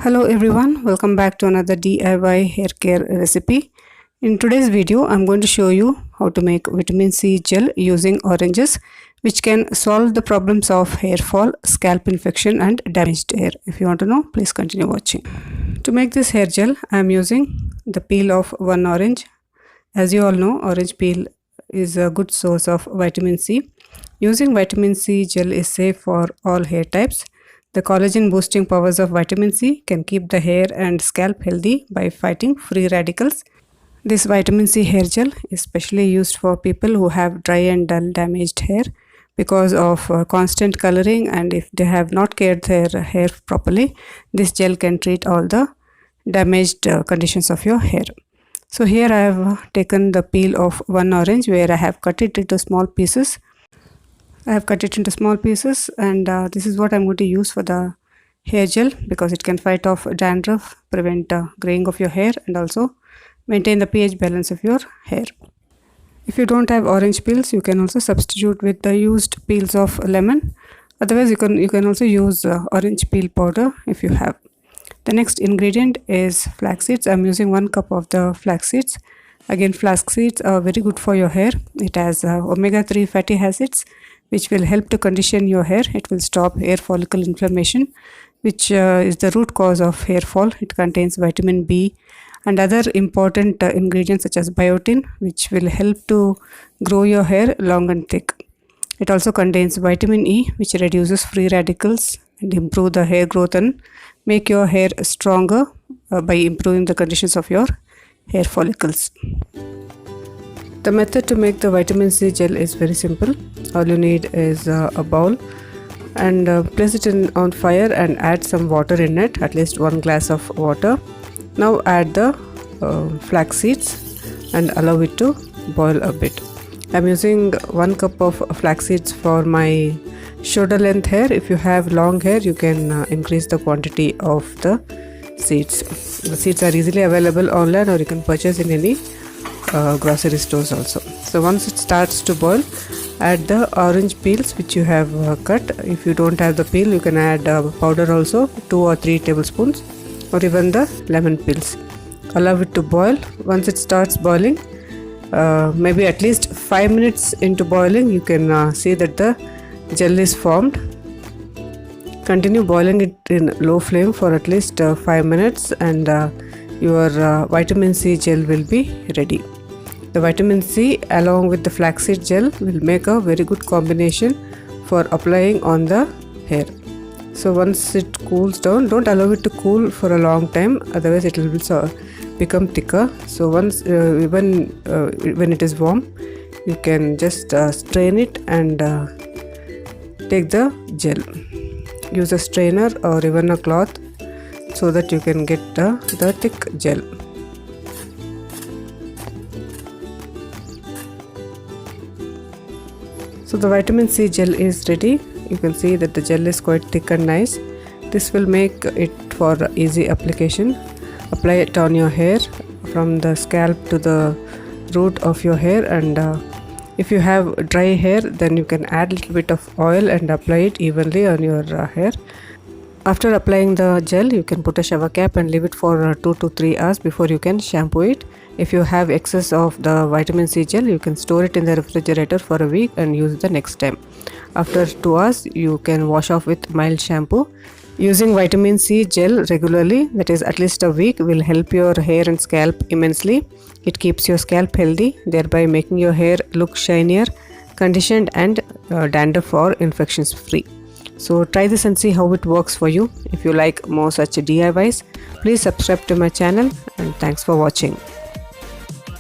Hello everyone, welcome back to another DIY hair care recipe. In today's video, I'm going to show you how to make vitamin C gel using oranges, which can solve the problems of hair fall, scalp infection and damaged hair. If you want to know, please continue watching. To make this hair gel, I'm using the peel of one orange. As you all know, orange peel is a good source of vitamin C. Using vitamin C gel is safe for all hair types. The collagen boosting powers of vitamin C can keep the hair and scalp healthy by fighting free radicals. This vitamin C hair gel is specially used for people who have dry and dull damaged hair because of constant coloring, and if they have not cared their hair properly, this gel can treat all the damaged conditions of your hair. So here I have taken the peel of one orange where I have cut it into small pieces. and this is what I'm going to use for the hair gel because it can fight off dandruff, prevent graying of your hair and also maintain the pH balance of your hair. If you don't have orange peels, you can also substitute with the used peels of lemon. Otherwise, you can also use orange peel powder if you have. The next ingredient is flax seeds. I'm using 1 cup of the flax seeds. Again, flax seeds are very good for your hair. It has omega-3 fatty acids, which will help to condition your hair. It will stop hair follicle inflammation, which is the root cause of hair fall. It contains vitamin B and other important ingredients such as biotin, which will help to grow your hair long and thick. It also contains vitamin E, which reduces free radicals and improve the hair growth and make your hair stronger by improving the conditions of your hair follicles. The method to make the vitamin C gel is very simple. All you need is a bowl and place it on fire and add some water in it, at least 1 glass of water. Now add the flax seeds and allow it to boil a bit. I'm using 1 cup of flax seeds for my shoulder length hair. If you have long hair, you can increase the quantity of the seeds. The seeds are easily available online, or you can purchase in any grocery stores also. So once it starts to boil, add the orange peels which you have cut. If you don't have the peel, you can add powder also, 2 or 3 tablespoons, or even the lemon peels. Allow it to boil. Once it starts boiling, maybe at least 5 minutes into boiling, you can see that the gel is formed. Continue boiling it in low flame for at least 5 minutes and your vitamin C gel will be ready. The vitamin C along with the flaxseed gel will make a very good combination for applying on the hair. So once it cools down, don't allow it to cool for a long time, otherwise it will become thicker. So once when it is warm, you can just strain it and take the gel. Use a strainer or even a cloth so that you can get the thick gel. So the vitamin C gel is ready. You can see that the gel is quite thick and nice. This will make it for easy application. Apply it on your hair from the scalp to the root of your hair, and if you have dry hair, then you can add a little bit of oil and apply it evenly on your hair. After applying the gel, you can put a shower cap and leave it for 2 to 3 hours before you can shampoo it. If you have excess of the vitamin C gel, you can store it in the refrigerator for a week and use it the next time. After 2 hours, you can wash off with mild shampoo. Using vitamin C gel regularly, that is at least a week, will help your hair and scalp immensely. It keeps your scalp healthy, thereby making your hair look shinier, conditioned and dandruff or infections free. So try this and see how it works for you. If you like more such DIYs, please subscribe to my channel, and thanks for watching.